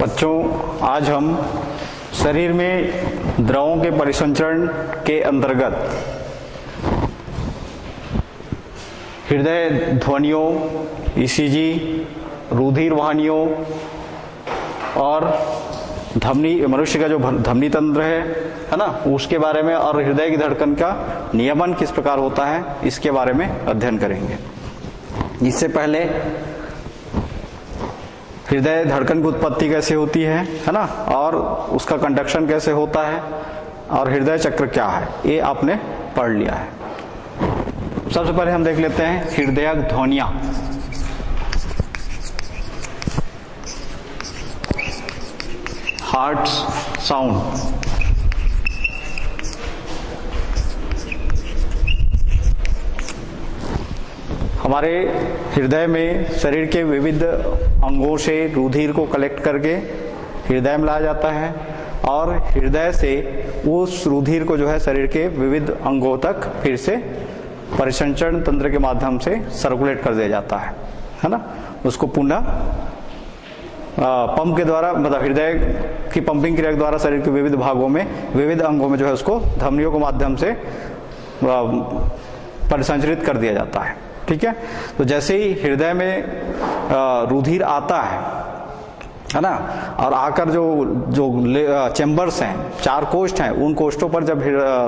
बच्चों, आज हम शरीर में द्रवों के परिसंचरण के अंतर्गत हृदय ध्वनियों, ईसीजी, रुधिर वाहिनियों और धमनी, मनुष्य का जो धमनी तंत्र है ना, उसके बारे में और हृदय की धड़कन का नियमन किस प्रकार होता है इसके बारे में अध्ययन करेंगे। इससे पहले हृदय धड़कन की उत्पत्ति कैसे होती है ना, और उसका कंडक्शन कैसे होता है और हृदय चक्र क्या है, ये आपने पढ़ लिया है। सबसे पहले हम देख लेते हैं हृदय ध्वनियां। Heart sound. हमारे हृदय में शरीर के विविध अंगों से रुधिर को कलेक्ट करके हृदय में लाया जाता है और हृदय से उस रुधिर को जो है शरीर के विविध अंगों तक फिर से परिसंचरण तंत्र के माध्यम से सर्कुलेट कर दिया जाता है ना। उसको पुनः पंप के द्वारा, मतलब हृदय की पंपिंग क्रिया के द्वारा शरीर के विविध भागों में, विविध अंगों में जो है उसको धमनियों के माध्यम से परिसंचरित कर दिया जाता है। ठीक है, तो जैसे ही हृदय में रुधिर आता है ना, और आकर जो चेंबर्स हैं, 4 कोष्ठ हैं, उन कोष्ठों पर जब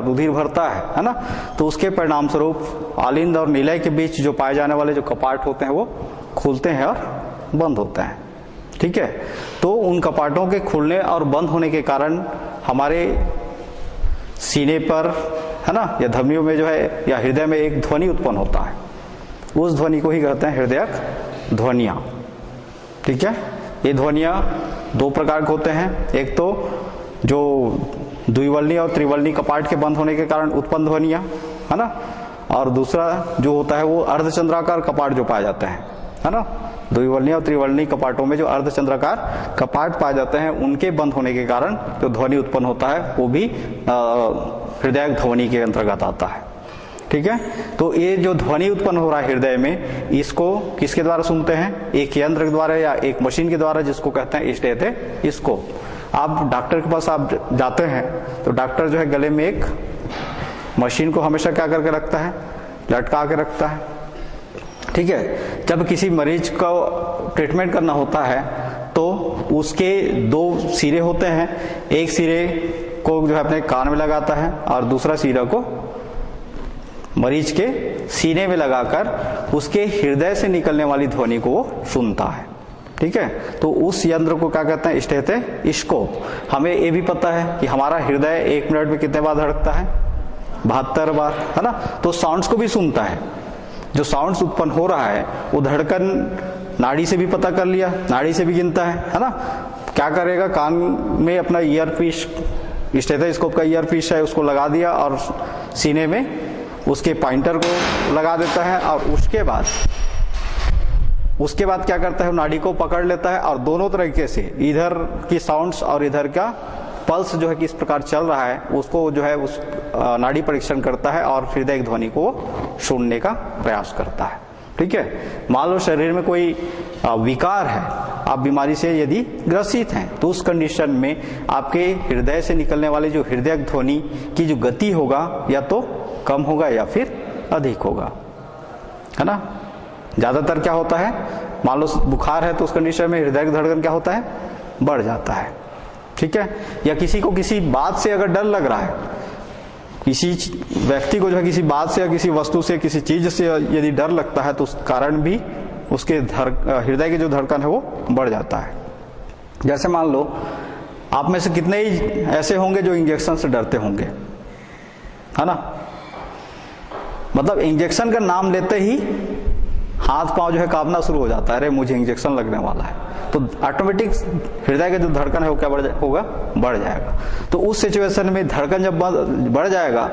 रुधिर भरता है ना, तो उसके परिणाम स्वरूप आलिंद और निलय के बीच जो पाए जाने वाले जो कपाट होते हैं वो खुलते हैं और बंद होते हैं। ठीक है, तो उन कपाटों के खुलने और बंद होने के कारण हमारे सीने पर है ना, या धमनियों में जो है या हृदय में एक ध्वनि उत्पन्न होता है। उस ध्वनि को ही कहते हैं हृदय ध्वनियां। ठीक है, ये ध्वनियां 2 प्रकार के होते हैं। एक तो जो द्विवल्नी और त्रिवल्नी कपाट के बंद होने के कारण उत्पन्न ध्वनियां है ना, और दूसरा जो होता है वो अर्धचंद्राकार कपाट जो पाए जाते हैं है ना। द्विवल्नी और त्रिवल्नी कपाटों में जो अर्धचंद्राकार कपाट पाए जाते हैं उनके बंद होने के कारण जो ध्वनि उत्पन्न होता है वो भी हृदय ध्वनि के अंतर्गत आता है। ठीक है, तो ये जो ध्वनि उत्पन्न हो रहा है हृदय में, इसको किसके द्वारा सुनते हैं? एक यंत्र के द्वारा या एक मशीन के द्वारा, जिसको कहते हैं स्टेथोस्कोप। आप डॉक्टर के पास आप जाते हैं तो डॉक्टर जो है गले में एक मशीन को हमेशा क्या करके रखता है? लटका के रखता है। ठीक है, जब किसी मरीज को ट्रीटमेंट करना होता है तो उसके 2 सिरे होते हैं। एक सिरे को जो है अपने कान में लगाता है और दूसरा सिरा को मरीज के सीने में लगाकर उसके हृदय से निकलने वाली ध्वनि को वो सुनता है। ठीक है, तो उस यंत्र को क्या कहते हैं? स्टेथोस्कोप। हमें ये भी पता है कि हमारा हृदय 1 मिनट में कितने बार धड़कता है? 72 बार है ना। तो साउंड्स को भी सुनता है। जो साउंड्स उत्पन्न हो रहा है वो धड़कन नाड़ी से भी पता कर लिया, नाड़ी से भी गिनता है ना। क्या करेगा? कान में अपना ईयरपीस, स्टेथोस्कोप का ईयरपीस है, उसको लगा दिया और सीने में उसके पॉइंटर को लगा देता है और उसके बाद क्या करता है? नाड़ी को पकड़ लेता है और दोनों तरीके से, इधर की साउंड्स और इधर का पल्स जो है किस प्रकार चल रहा है उसको जो है उस नाड़ी परीक्षण करता है और हृदय ध्वनि को सुनने का प्रयास करता है। ठीक है, मान लो शरीर में कोई विकार है, आप बीमारी से यदि ग्रसित हैं, तो उस कंडीशन में आपके हृदय से निकलने वाली जो हृदय ध्वनि की जो गति होगा या तो कम होगा या फिर अधिक होगा, है ना। ज्यादातर क्या होता है? मान लो बुखार है तो उस कंडीशन में हृदय धड़कन क्या होता है? बढ़ जाता है। ठीक है, या किसी को किसी बात से अगर डर लग रहा है, किसी व्यक्ति को जो है किसी बात से या किसी वस्तु से, किसी चीज से यदि डर लगता है तो उस कारण भी उसके हृदय की जो धड़कन है वो बढ़ जाता है। जैसे मान लो आप में से कितने ही ऐसे होंगे जो इंजेक्शन से डरते होंगे, है ना। मतलब इंजेक्शन का नाम लेते ही हाथ पांव जो है कांपना शुरू हो जाता है, अरे मुझे इंजेक्शन लगने वाला है, तो ऑटोमेटिक हृदय का जो धड़कन है वो क्या होगा? बढ़ जाएगा। तो उस सिचुएशन में धड़कन जब बढ़ जाएगा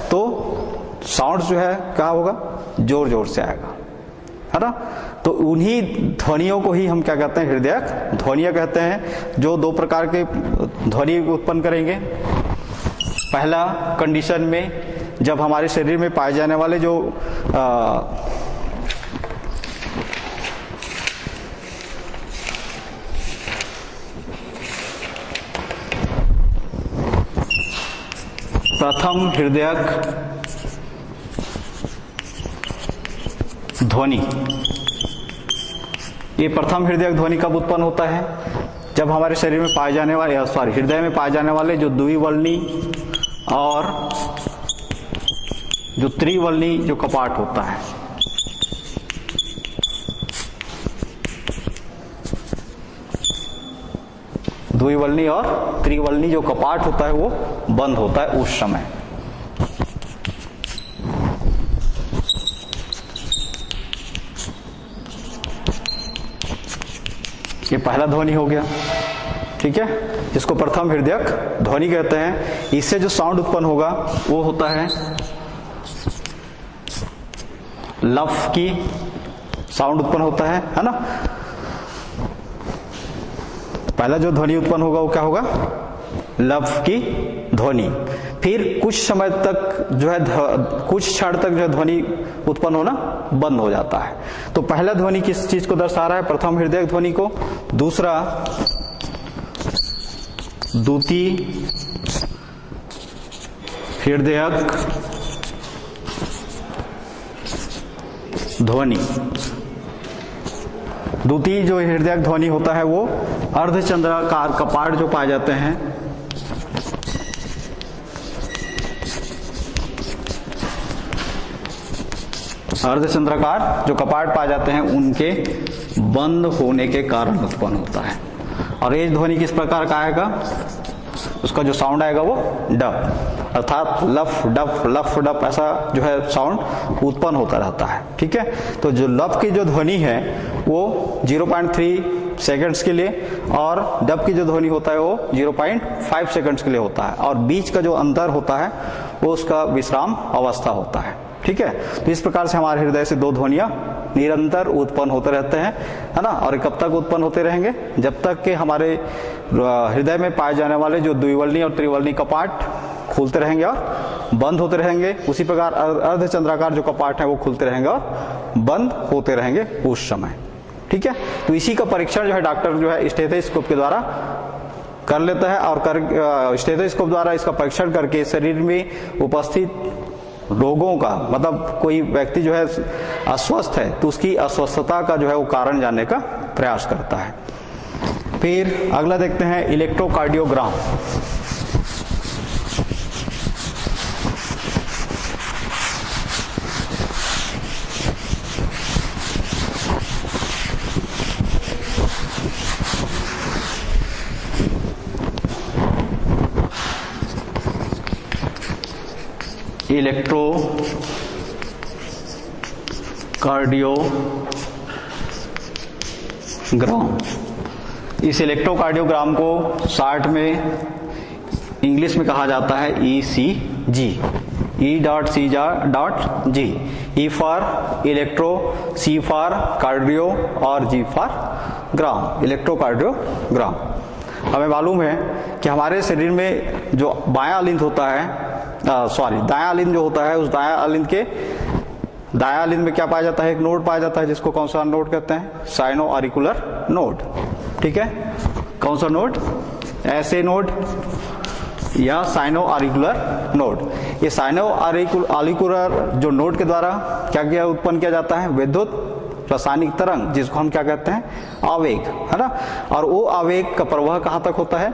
तो साउंड जो है क्या होगा? जोर जोर से आएगा, है ना। तो उन्हीं ध्वनियों को ही हम क्या कहते हैं? हृदय ध्वनियां कहते हैं, जो 2 प्रकार के ध्वनि उत्पन्न करेंगे। पहला कंडीशन में जब हमारे शरीर में पाए जाने वाले जो प्रथम हृदयक ध्वनि। ये प्रथम हृदयक ध्वनि कब उत्पन्न होता है? जब हमारे शरीर में पाए जाने वाले हृदय में पाए जाने वाले जो द्विवल्नी और जो त्रिवल्नी जो कपाट होता है, द्विवल्नी और त्रिवल्नी जो कपाट होता है वो बंद होता है उस समय। ये पहला ध्वनि हो गया, ठीक है, जिसको प्रथम हृदयक ध्वनि कहते हैं। इससे जो साउंड उत्पन्न होगा वो होता है लफ की साउंड उत्पन्न होता है ना। पहला जो ध्वनि उत्पन्न होगा वो क्या होगा? लफ की ध्वनि। फिर कुछ समय तक जो है कुछ क्षण तक जो है ध्वनि उत्पन्न होना बंद हो जाता है। तो पहला ध्वनि किस चीज को दर्शा रहा है? प्रथम हृदयक ध्वनि को। दूसरा द्वितीय हृदयक ध्वनि। द्वितीय जो हृदयक ध्वनि होता है वो अर्धचंद्राकार कपाट जो पाए जाते हैं, अर्धचंद्राकार जो कपाट पाए जाते हैं उनके बंद होने के कारण उत्पन्न होता है। और ये ध्वनि किस प्रकार का आएगा? उसका जो साउंड आएगा वो डप, अर्थात लफ डप लफ डप ऐसा जो है साउंड उत्पन्न होता रहता है, ठीक है। तो जो लफ की जो ध्वनि है वो 0.3 सेकंड्स के लिए और डप की जो ध्वनि होता है वो 0.5 सेकंड्स के लिए होता है, और बीच का जो अंतर होता है वो उसका विश्राम अवस्था होता है, ठीक है। तो इस प्रकार से हमारे हृदय से दो ध्वनियां निरंतर उत्पन्न होते रहते हैं, है ना। और कब तक उत्पन्न होते रहेंगे? जब तक कि हमारे हृदय में पाए जाने वाले जो द्विवल्नी और त्रिवल्नी कपाट खुलते रहेंगे और बंद होते रहेंगे। उसी प्रकार अर्धचंद्राकार जो कपाट है वो खुलते रहेंगे और बंद होते रहेंगे उस समय, ठीक है। तो इसी का परीक्षण जो है डॉक्टर जो है स्टेथोस्कोप के द्वारा कर लेता है, और स्टेथोस्कोप द्वारा इसका परीक्षण करके शरीर में उपस्थित रोगों का, मतलब कोई व्यक्ति जो है अस्वस्थ है तो उसकी अस्वस्थता का जो है वो कारण जानने का प्रयास करता है। फिर अगला देखते हैं इलेक्ट्रोकार्डियोग्राम। इलेक्ट्रोकार्डियोग्राम। इस इलेक्ट्रोकार्डियोग्राम को शॉर्ट में इंग्लिश में कहा जाता है ECG, E.C.G, E for electro, C for cardio और G फॉर ग्राम, इलेक्ट्रोकार्डियोग्राम। हमें मालूम है कि हमारे शरीर में जो बायां अलिंद होता है, दायां अलिंद जो होता है, उस दायां अलिंद में क्या पाया जाता है? एक नोड पाया जाता है, जिसको कौन सा नोड कहते हैं? साइनो ऑरिकुलर नोड, ठीक है। कौन सा नोड? ऐसे नोड या साइनो ऑरिकुलर नोड। ये साइनो ऑरिकुलर जो नोड के द्वारा क्या उत्पन्न किया जाता है? विद्युत रासायनिक तरंग, जिसको हम क्या कहते हैं? आवेग, है ना। और वो आवेग का प्रवाह कहां तक होता है?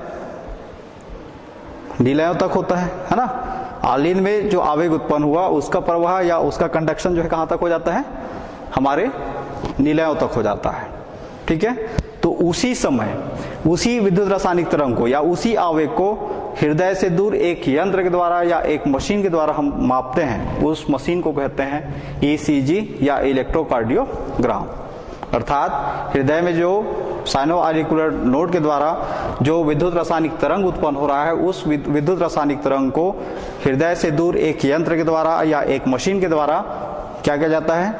निलयों तक होता है ना। आलिंद में जो आवेग उत्पन्न हुआ उसका प्रवाह या उसका कंडक्शन जो है कहां तक हो जाता है? हमारे निलयों तक हो जाता है, ठीक है। तो उसी समय उसी विद्युत रासायनिक तरंग को या उसी आवेग को हृदय से दूर एक यंत्र के द्वारा या एक मशीन के द्वारा हम मापते हैं। उस मशीन को कहते हैं ECG या इलेक्ट्रोकार्डियोग्राम। अर्थात हृदय में जो साइनो ऑरिकुलर नोड के द्वारा जो विद्युत रासायनिक तरंग उत्पन्न हो रहा है, उस विद्युत रासायनिक तरंग को हृदय से दूर एक यंत्र के द्वारा या एक मशीन के द्वारा क्या किया जाता है?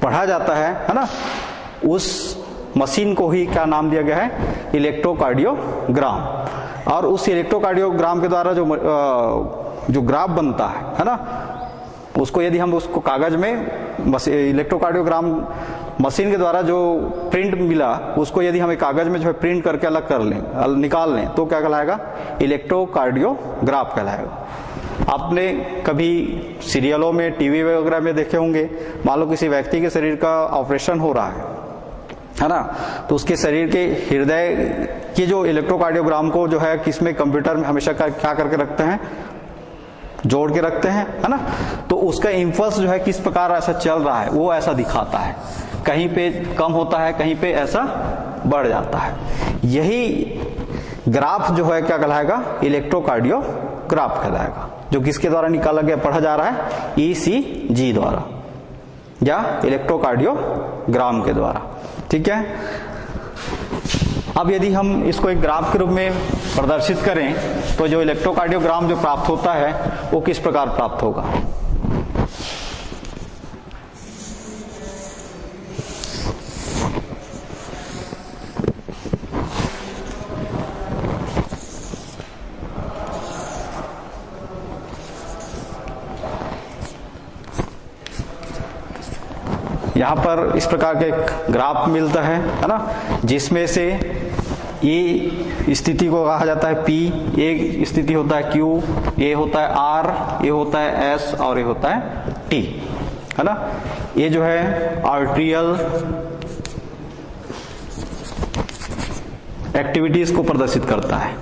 पढ़ा जाता है ना। उस मशीन को ही क्या नाम दिया गया है? इलेक्ट्रोकार्डियोग्राम। और उस इलेक्ट्रोकार्डियोग्राम के द्वारा जो ग्राफ बनता है ना, उसको यदि हम उसको कागज में इलेक्ट्रोकार्डियोग्राम मशीन के द्वारा जो प्रिंट मिला उसको यदि हम एक कागज में जो है प्रिंट करके अलग कर लें, निकाल लें, तो क्या कहलाएगा? इलेक्ट्रोकार्डियोग्राफ कहलाएगा। आपने कभी सीरियलों में, टीवी वगैरह में देखे होंगे, मान लो किसी व्यक्ति के शरीर का ऑपरेशन हो रहा है ना, तो उसके शरीर के हृदय के जो इलेक्ट्रोकार्डियोग्राम को जो है किसमें, कंप्यूटर में हमेशा क्या करके रखते हैं? जोड़ के रखते हैं, है ना। तो उसका इम्पल्स जो है किस प्रकार ऐसा चल रहा है वो ऐसा दिखाता है, कहीं पे कम होता है, कहीं पे ऐसा बढ़ जाता है। यही ग्राफ जो है क्या कहलाएगा? इलेक्ट्रोकार्डियोग्राफ कहलाएगा, जो किसके द्वारा निकाला गया, पढ़ा जा रहा है? ECG द्वारा या इलेक्ट्रोकार्डियोग्राम के द्वारा। ठीक है। अब यदि हम इसको एक ग्राफ के रूप में प्रदर्शित करें तो जो इलेक्ट्रोकार्डियोग्राम जो प्राप्त होता है वो किस प्रकार प्राप्त होगा? यहां पर इस प्रकार का एक ग्राफ मिलता है ना, जिसमें से ये स्थिति को कहा जाता है P, एक स्थिति होता है Q, ये होता है R, ये होता है S और ये होता है T, है ना। ये जो है आर्टरियल एक्टिविटीज को प्रदर्शित करता है।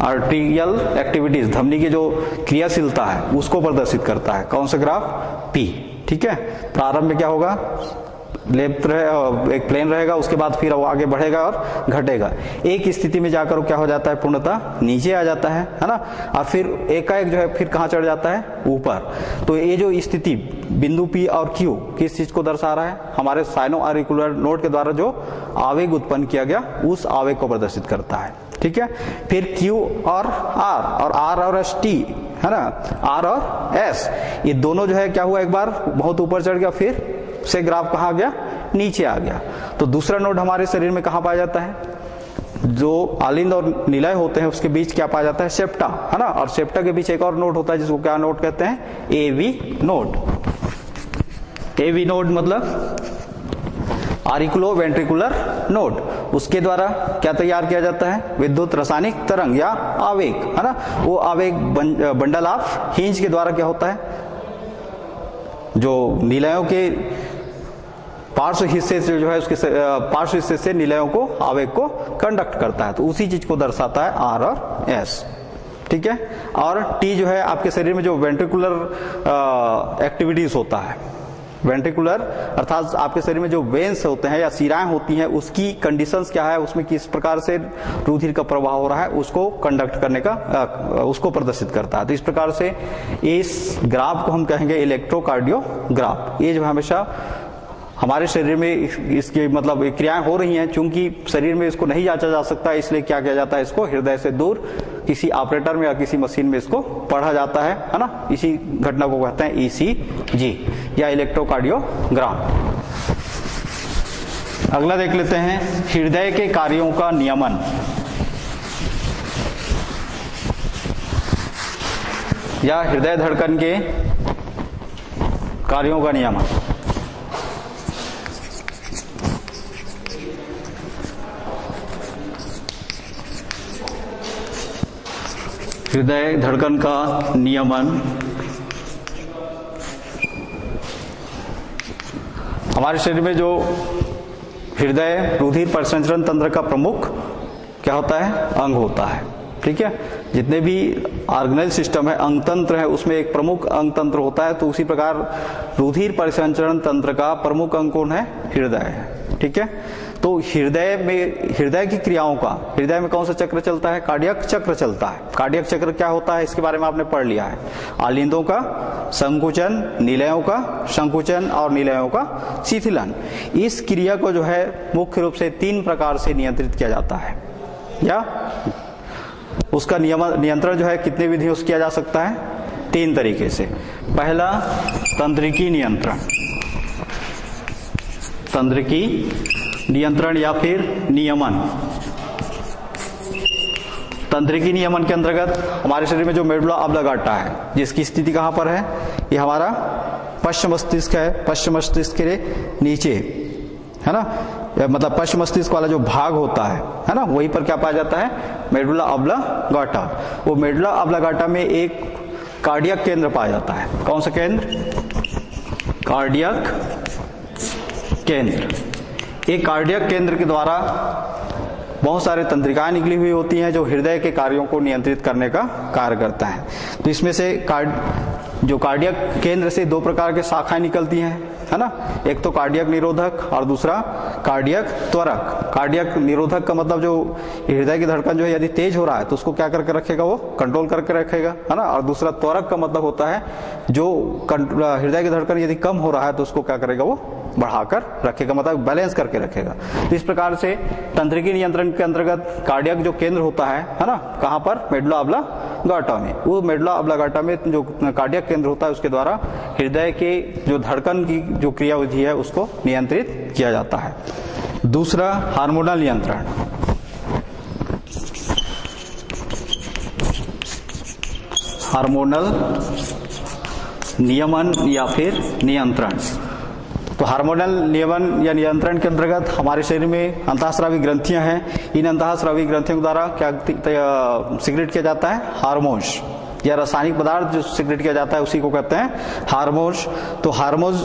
आर्टरियल एक्टिविटीज, धमनी की जो क्रियाशीलता है उसको प्रदर्शित करता है। कौन सा ग्राफ? P। ठीक है। प्रारंभ में क्या होगा? लेफ्ट एक प्लेन रहेगा, उसके बाद फिर वो आगे बढ़ेगा और घटेगा। एक स्थिति में जाकर वो क्या हो जाता है? पूर्णतः नीचे आ जाता है ना, और फिर एकाएक जो है फिर कहाँ चढ़ जाता है? ऊपर। तो ये जो स्थिति बिंदु P और Q किस चीज को दर्शा रहा है? हमारे साइनो ऑरिकुलर नोड के द्वारा जो आवेग उत्पन्न किया गया उस आवेग को प्रदर्शित करता है। ठीक है। फिर Q और R और S T, है ना, R और S, ये दोनों जो है क्या हुआ? एक बार बहुत ऊपर चढ़ गया, फिर से ग्राफ कहाँ गया? नीचे आ गया। तो दूसरा नोड हमारे शरीर में कहाँ पाया जाता है? जो आलिंद और निलय होते हैं उसके बीच क्या पाया जाता है? सेप्टा, है ना। और सेप्टा के बीच एक और नोड होता है जिसको क्या नोड कहते हैं? AV node. AV नोड मतलब आरिकुलो वेंट्रिकुलर नोड। उसके द्वारा क्या तैयार किया जाता है? विद्युत रासायनिक तरंग या आवेग, है ना। वो आवेग बंडल ऑफ हिंज के द्वारा क्या होता है? जो निलयों के पार्श्व हिस्से से जो है उसके पार्श्व हिस्से से निलयों को, आवेग को कंडक्ट करता है। तो उसी चीज को दर्शाता है R और S। ठीक है। और T जो है आपके शरीर में जो वेंट्रिकुलर एक्टिविटीज होता है, वेंट्रिकुलर अर्थात आपके शरीर में जो वेन्स होते हैं या शिराएं होती हैं उसकी कंडीशंस क्या है, उसमें किस प्रकार से रुधिर का प्रवाह हो रहा है उसको कंडक्ट करने का उसको प्रदर्शित करता है। तो इस प्रकार से इस ग्राफ को हम कहेंगे इलेक्ट्रोकार्डियोग्राफ। ये जो हमेशा हमारे शरीर में इसकी मतलब क्रियाएं हो रही हैं, चूंकि शरीर में इसको नहीं जांचा जा सकता, इसलिए क्या किया जाता है? इसको हृदय से दूर किसी ऑपरेटर में या किसी मशीन में इसको पढ़ा जाता है ना। इसी घटना को कहते हैं ECG या इलेक्ट्रोकार्डियोग्राम। अगला देख लेते हैं हृदय के कार्यों का नियमन। या हृदय धड़कन के कार्यों का नियमन। हृदय धड़कन का नियमन हमारे शरीर में जो हृदय रुधिर परिसंचरण तंत्र का प्रमुख क्या होता है? अंग होता है। ठीक है। जितने भी ऑर्गेनल सिस्टम है, अंग तंत्र है, उसमें एक प्रमुख अंग तंत्र होता है। तो उसी प्रकार रुधिर परिसंचरण तंत्र का प्रमुख अंग कौन है? हृदय है। ठीक है। तो हृदय की क्रियाओं का, हृदय में कौन सा चक्र चलता है? कार्डियक चक्र चलता है। कार्डियक चक्र क्या होता है इसके बारे में आपने पढ़ लिया है। आलिंदों का संकुचन, निलयों का संकुचन और निलयों का शिथिलन। इस क्रिया को जो है मुख्य रूप से 3 प्रकार से नियंत्रित किया जाता है, या उसका नियंत्रण जो है कितने विधियों से किया जा सकता है? 3 तरीके से। पहला तंत्रिकी नियंत्रण, तंत्रिकी नियंत्रण या फिर नियमन। तंत्रिकी नियमन के अंतर्गत हमारे शरीर में जो मेडुला ऑब्लांगाटा है, जिसकी स्थिति कहां पर है, ये हमारा पश्चिम मस्तिष्क है, पश्चिम मस्तिष्क के नीचे, है ना, मतलब पश्चिम मस्तिष्क वाला जो भाग होता है ना, वहीं पर क्या पाया जाता है, मेडुला ऑब्लांगाटा। वो मेडुला ऑब्लांगाटा में एक कार्डियक केंद्र पाया जाता है। कौन सा केंद्र, कार्डियक केंद्र। एक कार्डियक केंद्र के द्वारा बहुत सारे तंत्रिकाएं निकली हुई होती हैं जो हृदय के कार्यों को नियंत्रित करने का कार्य करता है। तो इसमें से जो कार्डियक केंद्र से दो प्रकार के शाखाएं निकलती हैं, है ना, एक तो कार्डियक निरोधक और दूसरा कार्डियक त्वरक। कार्डियक निरोधक का मतलब जो हृदय की धड़कन जो है यदि तेज हो रहा है तो उसको क्या करके रखेगा, वो कंट्रोल करके रखेगा, है ना, और दूसरा त्वरक का मतलब होता है जो हृदय की धड़कन यदि कम हो रहा है तो उसको क्या करेगा, वो बढ़ाकर रखेगा, मतलब बैलेंस करके रखेगा। तो इस प्रकार से तंत्रिकी नियंत्रण के अंतर्गत कार्डियक जो केंद्र होता है ना, कहां पर, मेडुला ऑब्लांगाटा में। वो मेडुला ऑब्लांगाटा में जो कार्डियक केंद्र होता है उसके द्वारा हृदय के जो धड़कन की जो क्रियाविधि है उसको नियंत्रित किया जाता है। दूसरा, हार्मोनल नियंत्रण। हार्मोनल नियमन या फिर नियंत्रण। तो हार्मोनल नियमन या नियंत्रण के अंतर्गत हमारे शरीर में अंतःस्रावी ग्रंथियां हैं। इन अंतःस्रावी ग्रंथियों द्वारा क्या सिक्रेट किया जाता है, हार्मोन्स या रासायनिक पदार्थ जो सिक्रेट किया जाता है उसी को कहते हैं हार्मोन्स। तो हार्मोन्स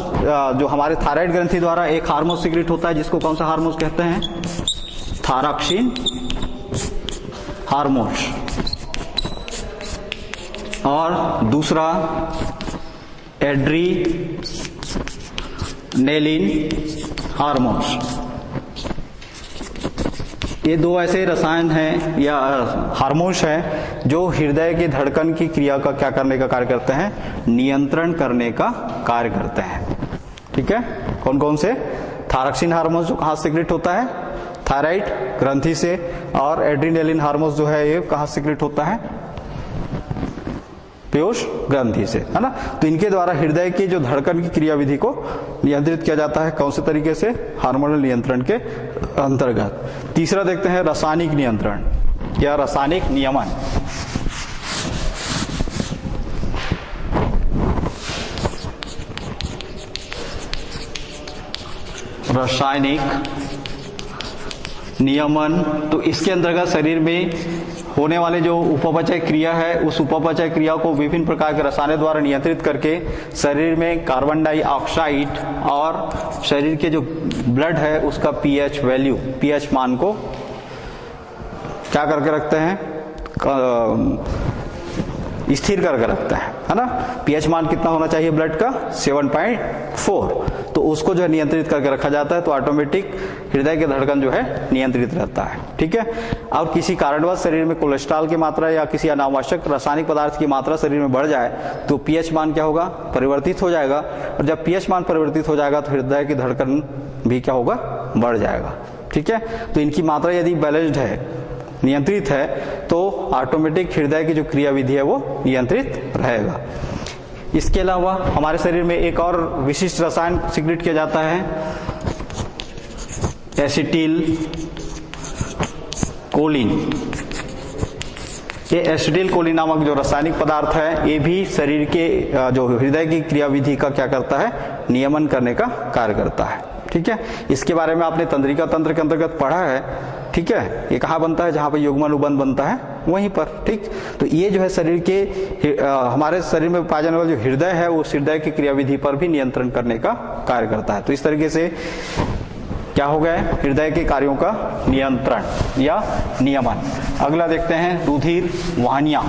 जो हमारे थायराइड ग्रंथि द्वारा एक हार्मोन सिक्रेट होता है जिसको कौन सा हार्मोन्स कहते हैं, थायरॉक्सिन हार्मोन्स। और दूसरा एड्रीनेलिन हार्मोन्स। ये दो ऐसे रसायन हैं या हार्मोन्स हैं जो हृदय की धड़कन की क्रिया का क्या करने का कार्य करते हैं, नियंत्रण करने का कार्य करते हैं। ठीक है, कौन कौन से, थायरॉक्सिन हार्मोन्स जो कहाँ सिक्रेट होता है, थायराइड ग्रंथि से, और एड्रीनेलिन हार्मोन्स जो है ये कहाँ सिक्रेट होता है, पीयूष ग्रंथि से, है ना। तो इनके द्वारा हृदय की जो धड़कन की क्रियाविधि को नियंत्रित किया जाता है। कौन से तरीके से, हार्मोनल नियंत्रण के अंतर्गत। तीसरा देखते हैं रासायनिक नियंत्रण या रासायनिक नियमन। रासायनिक नियमन, तो इसके अंतर्गत शरीर में होने वाले जो उपापचय क्रिया है उस उपापचय क्रिया को विभिन्न प्रकार के रसायनों द्वारा नियंत्रित करके शरीर में कार्बन डाइऑक्साइड और शरीर के जो ब्लड है उसका पीएच वैल्यू, पीएच मान को क्या करके रखते हैं, स्थिर करके रखते हैं, है ना। पीएच मान कितना होना चाहिए ब्लड का, 7.4। तो उसको जो है नियंत्रित करके रखा जाता है तो ऑटोमेटिक हृदय की धड़कन जो है नियंत्रित रहता है। ठीक है, और किसी कारणवश शरीर में कोलेस्ट्रॉल की मात्रा या किसी अनावश्यक रासायनिक पदार्थ की मात्रा शरीर में बढ़ जाए तो पीएच मान क्या होगा, परिवर्तित हो जाएगा। और जब पीएच मान परिवर्तित हो जाएगा तो हृदय की धड़कन भी क्या होगा, बढ़ जाएगा। ठीक है, तो इनकी मात्रा यदि बैलेंस्ड है, नियंत्रित है, तो ऑटोमेटिक हृदय की जो क्रियाविधि है वो नियंत्रित रहेगा। इसके अलावा हमारे शरीर में एक और विशिष्ट रसायन सिक्रेट किया जाता है, एसिटिल कोलिन। ये एसिटिल कोलिन नामक जो रासायनिक पदार्थ है ये भी शरीर के जो हृदय की क्रियाविधि का क्या करता है, नियमन करने का कार्य करता है। ठीक है, इसके बारे में आपने तंत्रिका तंत्र के अंतर्गत पढ़ा है। ठीक है, ये कहाँ बनता है, जहां पर युग्मन अनुबंध बनता है वहीं पर। ठीक, तो ये जो है शरीर के हमारे शरीर में पाया जाने वाला जो हृदय है उस हृदय की क्रियाविधि पर भी नियंत्रण करने का कार्य करता है। तो इस तरीके से क्या हो गया, हृदय के कार्यों का नियंत्रण या नियमन। अगला देखते हैं रुधिर वाहिनियां।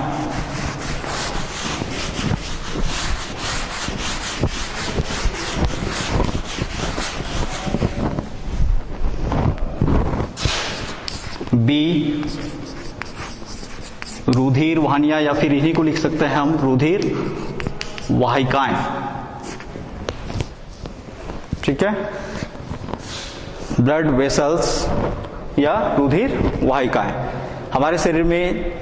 बी, रुधिर वाहिनियां या फिर इन्हीं को लिख सकते हैं हम रुधिर वाहिकाएं। ठीक है, ब्लड वेसल्स या रुधिर वाहिकाएं। हमारे शरीर में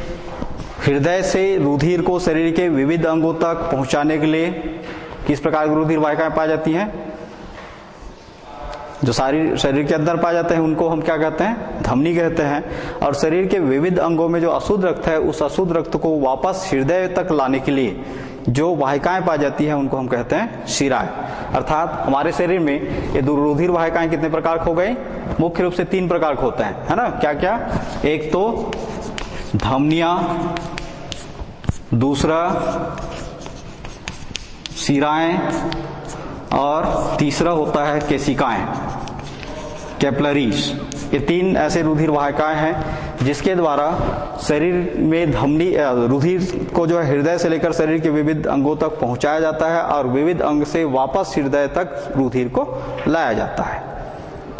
हृदय से रुधिर को शरीर के विविध अंगों तक पहुंचाने के लिए किस प्रकार की रुधिर वाहिकाएं पाई जाती हैं, जो सारी शरीर के अंदर पाए जाते हैं उनको हम क्या कहते हैं, धमनी कहते हैं। और शरीर के विविध अंगों में जो अशुद्ध रक्त है, उस अशुद्ध रक्त को वापस हृदय तक लाने के लिए जो वाहिकाएं पाई जाती हैं उनको हम कहते हैं शिराएं। अर्थात हमारे शरीर में ये रुधिर वाहिकाएं कितने प्रकार के हो गए, मुख्य रूप से 3 प्रकार के होते हैं, है ना। क्या क्या, एक तो धमनियां, दूसरा शिराएं, और तीसरा होता है केशिकाएं, कैपिलरीज। ये 3 ऐसे रुधिर वाहिकाएं हैं जिसके द्वारा शरीर में धमनी रुधिर को जो है हृदय से लेकर शरीर के विविध अंगों तक पहुंचाया जाता है और विविध अंग से वापस हृदय तक रुधिर को लाया जाता है।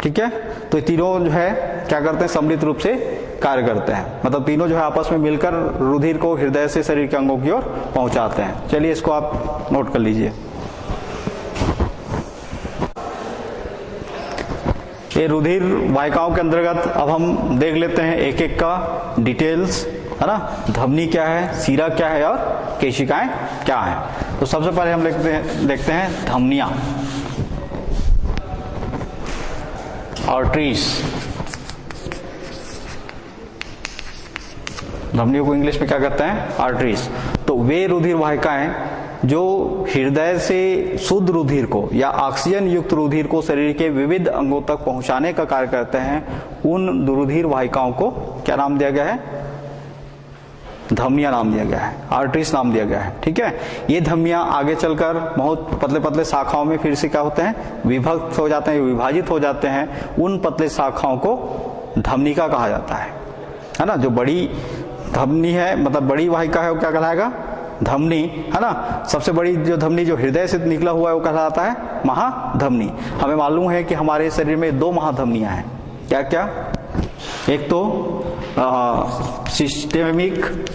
ठीक है, तो ये तीनों जो है क्या करते हैं, सम्मिलित रूप से कार्य करते हैं। मतलब तीनों जो है आपस में मिलकर रुधिर को हृदय से शरीर के अंगों की ओर पहुंचाते हैं। चलिए इसको आप नोट कर लीजिए। ये रुधिर वाहिकाओं के अंतर्गत अब हम देख लेते हैं एक एक का डिटेल्स, है ना। धमनी क्या है, शिरा क्या है और केशिकाएं क्या है। तो सबसे पहले हम देखते हैं धमनियां, आर्टरीज। धमनियों को इंग्लिश में क्या कहते हैं, आर्टरीज। तो वे रुधिर वाहिकाएं जो हृदय से शुद्ध रुधिर को या ऑक्सीजन युक्त रुधिर को शरीर के विविध अंगों तक पहुंचाने का कार्य करते हैं, उन रुधिर वाहिकाओं को क्या नाम दिया गया है, धमनियां नाम दिया गया है, आर्टरीज नाम दिया गया है। ठीक है, ये धमनियां आगे चलकर बहुत पतले पतले शाखाओं में फिर से क्या होते हैं, विभक्त हो जाते हैं, विभाजित हो जाते हैं। उन पतले शाखाओं को धमनिका कहा जाता है ना। जो बड़ी धमनी है, मतलब बड़ी वाहिका है, वो क्या कहलाएगा, धमनी, है ना। सबसे बड़ी जो धमनी जो हृदय से निकला हुआ है वो कहलाता है महाधमनी। हमें मालूम है कि हमारे शरीर में 2 महाधमनियां हैं। क्या क्या, एक तो सिस्टेमिक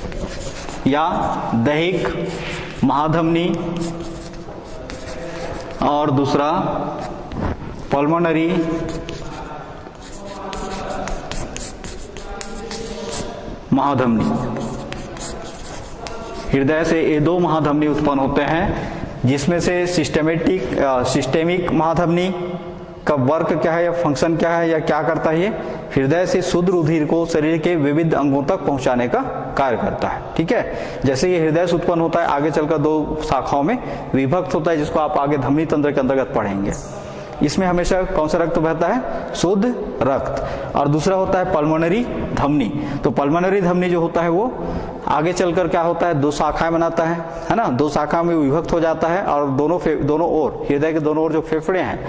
या दैहिक महाधमनी, और दूसरा पल्मोनरी महाधमनी। हृदय से ये 2 महाधमनी उत्पन्न होते हैं, जिसमें से सिस्टेमिक महाधमनी का वर्क क्या है या फंक्शन क्या है या क्या करता है, ये हृदय से शुद्ध रुधिर को शरीर के विविध अंगों तक पहुंचाने का कार्य करता है। ठीक है, जैसे ये हृदय से उत्पन्न होता है, आगे चलकर 2 शाखाओं में विभक्त होता है, जिसको आप आगे धमनी तंत्र के अंतर्गत पढ़ेंगे। इसमें हमेशा कौन सा रक्त बहता है, शुद्ध रक्त। और दूसरा होता है पल्मोनरी धमनी। तो पल्मोनरी धमनी जो होता है वो आगे चलकर क्या होता है, 2 शाखाएं बनाता है ना। 2 शाखा में विभक्त हो जाता है और दोनों ओर, हृदय के दोनों ओर जो फेफड़े हैं,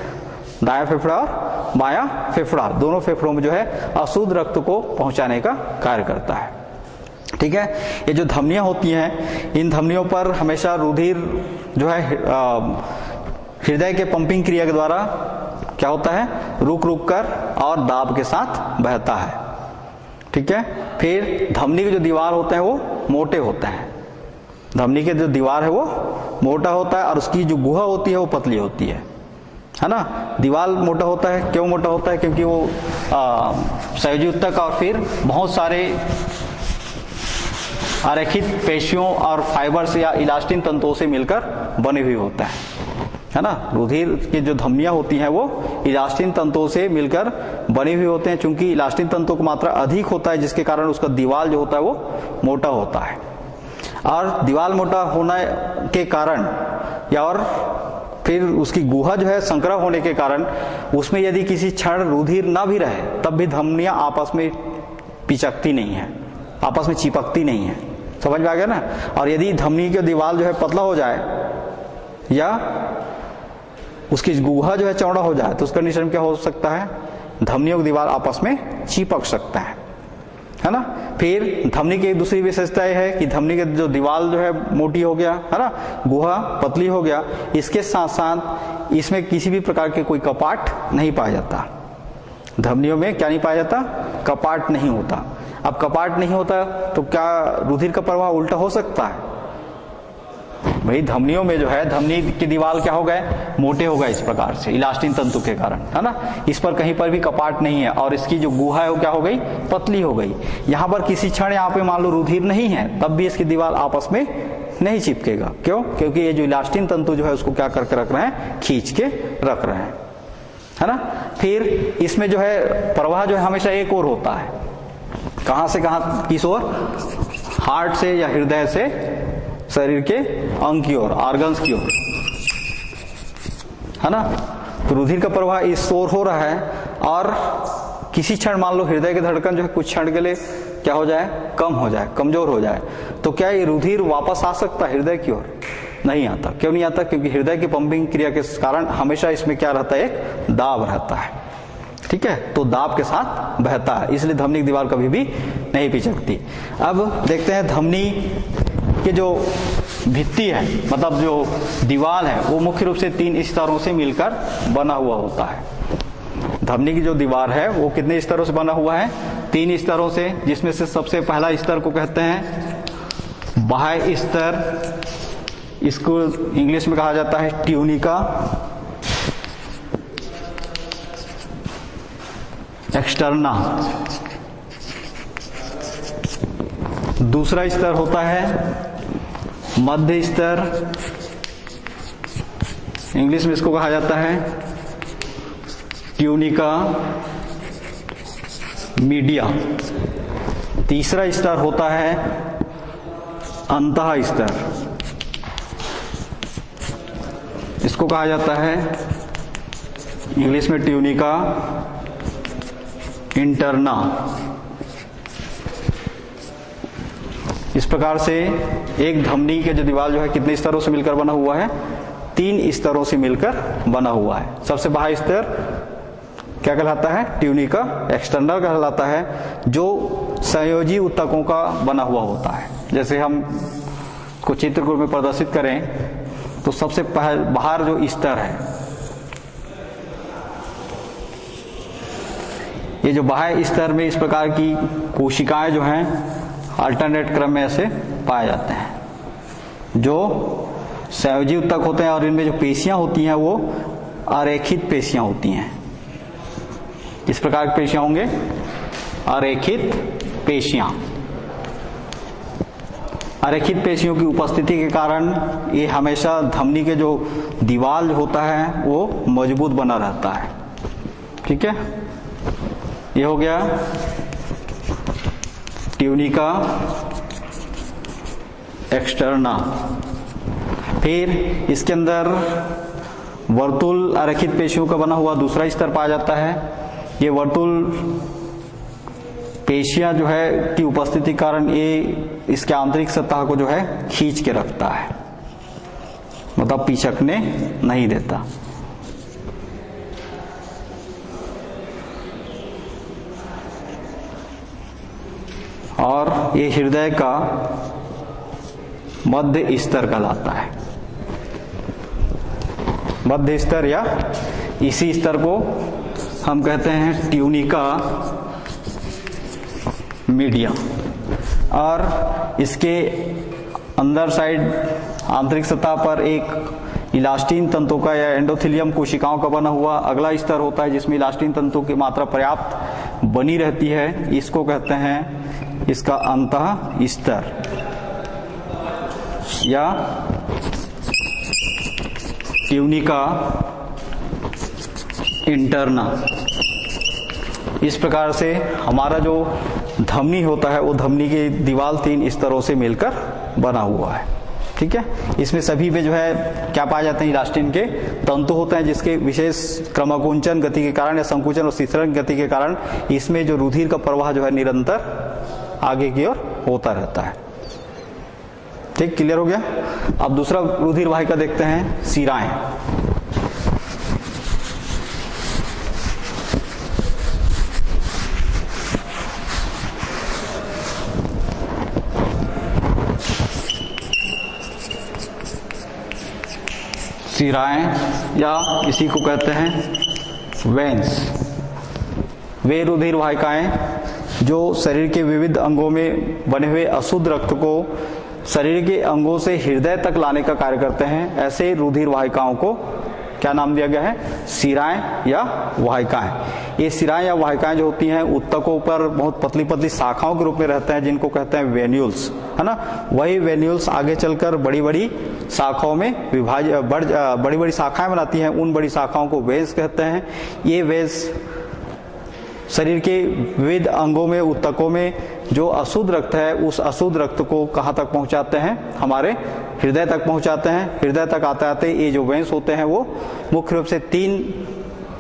दायां फेफड़ा और बायां फेफड़ा, दोनों फेफड़ों में जो है अशुद्ध रक्त को पहुंचाने का कार्य करता है। ठीक है, ये जो धमनियां होती हैं, इन धमनियों पर हमेशा रुधिर जो है हृदय के पंपिंग क्रिया के द्वारा क्या होता है, रुक रुक कर और दाब के साथ बहता है। ठीक है, फिर धमनी के जो दीवार होते हैं वो मोटे होते हैं। धमनी के जो दीवार है वो मोटा होता है और उसकी जो गुहा होती है वो पतली होती है ना। दीवार मोटा होता है, क्यों मोटा होता है, क्योंकि वो संयोजक और फिर बहुत सारे आरेखित पेशियों और फाइबर्स या इलास्टिन तंतुओं से मिलकर बने हुए होता है ना। रुधिर की जो धमनियां होती हैं वो इलास्टिन तंतुओं से मिलकर बने हुए होते हैं। चूंकि इलास्टिन तंतुओं की मात्रा अधिक होता है, जिसके कारण उसका दीवार जो होता है वो मोटा होता है। और दीवार मोटा होने के कारण या और फिर उसकी गुहा जो है संकरा होने के कारण उसमें यदि किसी क्षण रुधिर ना भी रहे, तब भी धमनियां आपस में पिचकती नहीं है, आपस में चिपकती नहीं है। समझ में आ गया ना। और यदि धमनी की दीवार जो है पतला हो जाए या उसकी गुहा जो है चौड़ा हो जाए, तो उसका कंडीशन क्या हो सकता है, धमनियों की दीवार आपस में चिपक सकता है ना। फिर धमनी की दूसरी विशेषता यह है कि धमनी की जो दीवार जो है मोटी हो गया, है ना, गुहा पतली हो गया, इसके साथ साथ इसमें किसी भी प्रकार के कोई कपाट नहीं पाया जाता। धमनियों में क्या नहीं पाया जाता, कपाट नहीं होता। अब कपाट नहीं होता तो क्या रुधिर का प्रवाह उल्टा हो सकता है? भाई धमनियों में जो है, धमनी की दीवार क्या हो गए, मोटे हो गए इस प्रकार से इलास्टिन तंतु के कारण, है ना। इस पर कहीं पर भी कपाट नहीं है और इसकी जो गुहा है वो क्या हो गई, पतली हो गई। यहाँ पर किसी क्षण यहाँ पे मान लो रुधिर नहीं है, तब भी इसकी दीवार आपस में नहीं चिपकेगा। क्यों? क्योंकि ये जो इलास्टिन तंतु जो है उसको क्या करके रख रहे हैं, खींच के रख रहे हैं। है ना। फिर इसमें जो है प्रवाह जो है हमेशा एक ओर होता है, कहां से कहां, किस ओर, हार्ट से या हृदय से शरीर के अंग की ओर, ऑर्गन्स की ओर, है ना। तो रुधिर का प्रवाह इस ओर हो रहा है और किसी क्षण मान लो हृदय की धड़कन जो है कुछ क्षण के लिए क्या हो जाए, कम हो जाए, कमजोर हो जाए, तो क्या ये रुधिर वापस आ सकता है हृदय की ओर? नहीं आता। क्यों नहीं आता? क्योंकि हृदय की पंपिंग क्रिया के कारण हमेशा इसमें क्या रहता है, एक दाब रहता है, ठीक है। तो दाब के साथ बहता है, इसलिए धमनी की दीवार कभी भी नहीं पिचकती। अब देखते हैं धमनी की जो भित्ति है, मतलब जो दीवार है, वो मुख्य रूप से 3 स्तरों से मिलकर बना हुआ होता है। धमनी की जो दीवार है वो कितने स्तरों से बना हुआ है? 3 स्तरों से, जिसमें से सबसे पहला स्तर को कहते हैं बाह्य स्तर, इसको इंग्लिश में कहा जाता है ट्यूनिका, एक्सटर्ना। दूसरा स्तर होता है मध्य स्तर, इंग्लिश में इसको कहा जाता है ट्यूनिका मीडिया। तीसरा स्तर होता है अंतः स्तर, इसको कहा जाता है इंग्लिश में ट्यूनिका इंटरना। इस प्रकार से एक धमनी के जो दीवार जो है कितने स्तरों से मिलकर बना हुआ है? 3 स्तरों से मिलकर बना हुआ है। सबसे बाह्य स्तर क्या कहलाता है? ट्यूनिका एक्सटर्नल कहलाता है, जो संयोजी ऊतकों का बना हुआ होता है। जैसे हम को चित्र में प्रदर्शित करें तो सबसे बाहर जो स्तर है, ये जो बाह्य स्तर में इस प्रकार की कोशिकाएं जो हैं अल्टरनेट क्रम में ऐसे पाए जाते हैं, जो संयोजी ऊतक होते हैं, और इनमें जो पेशियां होती हैं वो अरेखित पेशियां होती हैं। इस प्रकार की पेशियां होंगे अरेखित पेशियां। अरेखित पेशियों की उपस्थिति के कारण ये हमेशा धमनी के जो दीवार होता है वो मजबूत बना रहता है, ठीक है। ये हो गया ट्यूनिका एक्सटर्ना। फिर इसके अंदर वर्तुल अरेखित पेशियों का बना हुआ दूसरा स्तर पाया जाता है। ये वर्तुल पेशियां जो है की उपस्थिति के कारण ये इसके आंतरिक सतह को जो है खींच के रखता है, मतलब पिचकने नहीं देता। और ये हृदय का मध्य स्तर कहलाता है। मध्य स्तर या इसी स्तर को हम कहते हैं ट्यूनिका मीडिया। और इसके अंदर साइड आंतरिक सतह पर एक इलास्टिन तंतु का या एंडोथेलियम कोशिकाओं का बना हुआ अगला स्तर होता है, जिसमें इलास्टिन तंतु की मात्रा पर्याप्त बनी रहती है। इसको कहते हैं इसका अंतः स्तर या ट्यूनिका इंटरना। इस प्रकार से हमारा जो धमनी होता है वो धमनी की दीवार 3 स्तरों से मिलकर बना हुआ है, ठीक है। इसमें सभी में जो है क्या पाए जाते हैं? इलास्टिन के तंतु होते हैं, जिसके विशेष क्रमकुंचन गति के कारण या संकुचन और सिसरण गति के कारण इसमें जो रुधिर का प्रवाह जो है निरंतर आगे की ओर होता रहता है। ठीक, क्लियर हो गया। अब दूसरा रुधिर वाहिका देखते हैं, शिराएं। शिराएं या इसी को कहते हैं वेन्स। वे रुधिर वाहिकाएं जो शरीर के विविध अंगों में बने हुए अशुद्ध रक्त को शरीर के अंगों से हृदय तक लाने का कार्य करते हैं। ऐसे रुधिर वाहिकाओं को क्या नाम दिया गया है? शिराएं या वाहिकाएं। ये शिराएं या वाहिकाएं जो होती हैं ऊतकों पर बहुत पतली पतली शाखाओं के रूप में रहते हैं, जिनको कहते हैं वेन्यूल्स, है ना। वही वेन्यूल्स आगे चलकर बड़ी बड़ी शाखाओं में बड़ी बड़ी शाखाएं बनाती हैं। उन बड़ी शाखाओं को वेन्स कहते हैं। ये वेन्स शरीर के विविध अंगों में, ऊतकों में जो अशुद्ध रक्त है, उस अशुद्ध रक्त को कहाँ तक पहुंचाते हैं? हमारे हृदय तक पहुंचाते हैं। हृदय तक आते आते ये जो वेन्स होते हैं वो मुख्य रूप से 3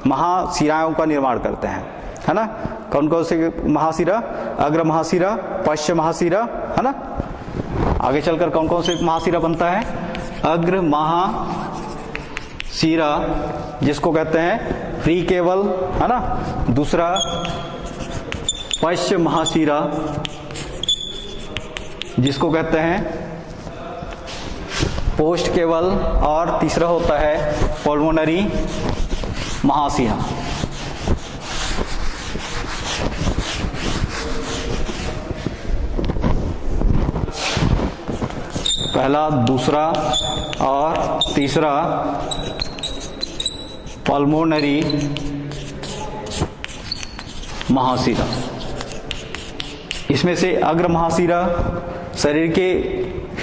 महाशिराओं का निर्माण करते हैं, है ना। कौन कौन से महाशिरा? अग्र महाशिरा, पश्च महाशिरा, है ना। आगे चलकर कौन कौन से महाशिरा बनता है? अग्र महाशिरा, जिसको कहते हैं फ्री केवल, है ना। दूसरा पश्च महाशिरा, जिसको कहते हैं पोस्ट केवल, और तीसरा होता है पल्मोनरी महाशिरा। पहला, दूसरा और तीसरा पल्मोनरी महाशिरा। इसमें से अग्र महाशिरा शरीर के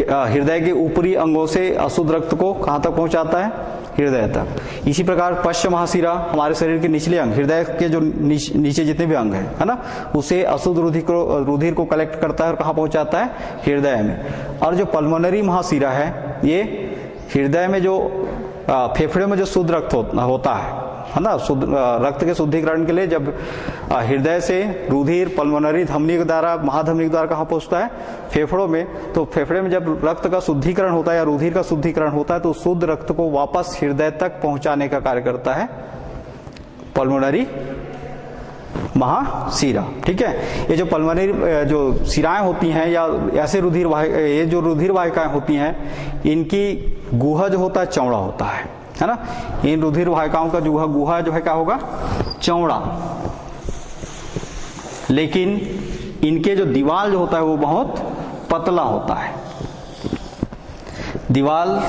हृदय के ऊपरी अंगों से अशुद्ध रक्त को कहां तक पहुंचाता है? हृदय तक। इसी प्रकार पश्च महाशिरा हमारे शरीर के निचले अंग, हृदय के जो नीचे जितने भी अंग हैं, है ना, उसे अशुद्ध रुधिर को कलेक्ट करता है और कहां पहुंचाता है? हृदय में। और जो पल्मोनरी महाशिरा है, ये हृदय में जो फेफड़े में जो शुद्ध रक्त होता है ना, शुद्ध रक्त के शुद्धिकरण के लिए जब हृदय से रुधिर पल्मोनरी धमनी के द्वारा, महाधमनी के द्वारा कहाँ पहुंचता है? फेफड़ों में। तो फेफड़े में जब रक्त का शुद्धिकरण होता है या रुधिर का शुद्धिकरण होता है, तो शुद्ध रक्त को वापस हृदय तक पहुंचाने का कार्य करता है पल्मोनरी महाशिरा। ठीक है। ये जो पल्मोनरी जो शिराएं होती हैं या ऐसे ये जो रुधिर वाहिकाएं होती हैं, इनकी गुहा जो होता है चौड़ा होता है ना। इन रुधिर वाहिकाओं का गुहा जो है क्या होगा? चौड़ा। लेकिन इनके जो दीवाल जो होता है वो बहुत पतला होता है। दीवाल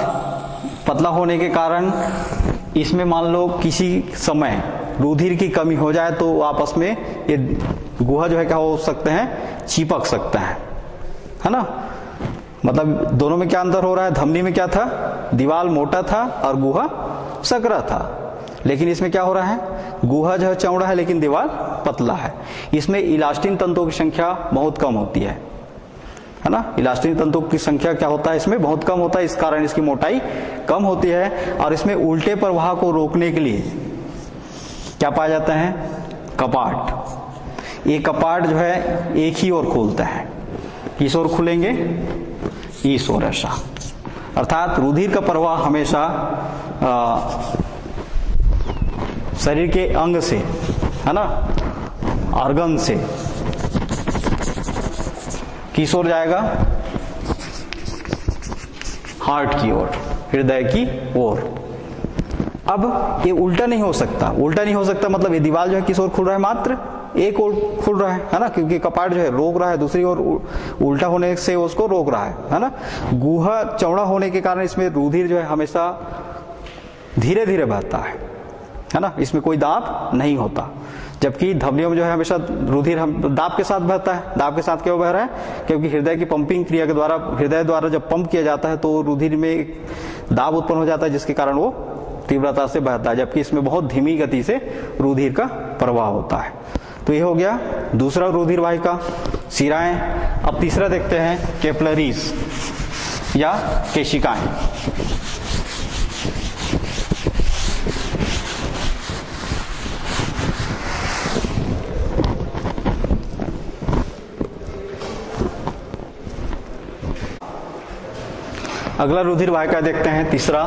पतला होने के कारण इसमें मान लो किसी समय रुधिर की कमी हो जाए तो आपस में ये गुहा जो है क्या हो सकते हैं? चिपक सकते हैं, है ना। मतलब दोनों में क्या अंतर हो रहा है? धमनी में क्या था? दीवाल मोटा था और गुहा सकरा था। लेकिन इसमें क्या हो रहा है? गुहा जो है चौड़ा है लेकिन दीवाल पतला है। इसमें इलास्टिन तंतुओं की संख्या बहुत कम होती है ना। इलास्टिन तंतुओं की संख्या क्या होता है? इसमें बहुत कम होता है। इस कारण इसकी मोटाई कम होती है। और इसमें उल्टे प्रवाह को रोकने के लिए क्या पाया जाता है? कपाट। ये कपाट जो है एक ही ओर खोलता है। किस ओर खुलेंगे? इस ओर, ऐसा। अर्थात रुधिर का प्रवाह हमेशा शरीर के अंग से, है ना, ऑर्गन से किस ओर जाएगा? हार्ट की ओर, हृदय की ओर। अब ये उल्टा नहीं हो सकता। उल्टा नहीं हो सकता मतलब ये दीवार जो है किस ओर खुल रहा है? मात्र एक ओर खुल रहा है ना, क्योंकि कपाट जो है रोक रहा है, दूसरी ओर उल्टा होने से उसको रोक रहा है ना। गुहा चौड़ा होने के कारण इसमें रुधिर जो है हमेशा धीरे धीरे बहता है ना। इसमें कोई दाब नहीं होता। जबकि धमनियों में जो है हमेशा रुधिर दाब के साथ बहता है। दाब के साथ क्यों बह रहा है? क्योंकि हृदय की पंपिंग क्रिया के द्वारा, हृदय द्वारा जब पंप किया जाता है तो रुधिर में दाब उत्पन्न हो जाता है, जिसके कारण वो तीव्रता से बहता है। जबकि इसमें बहुत धीमी गति से रुधिर का प्रवाह होता है। तो ये हो गया दूसरा रुधिर वाहिका, शिराएं। अब तीसरा देखते हैं, कैपिलरीज या केशिकाएं। अगला रुधिर वाहिका देखते हैं, तीसरा,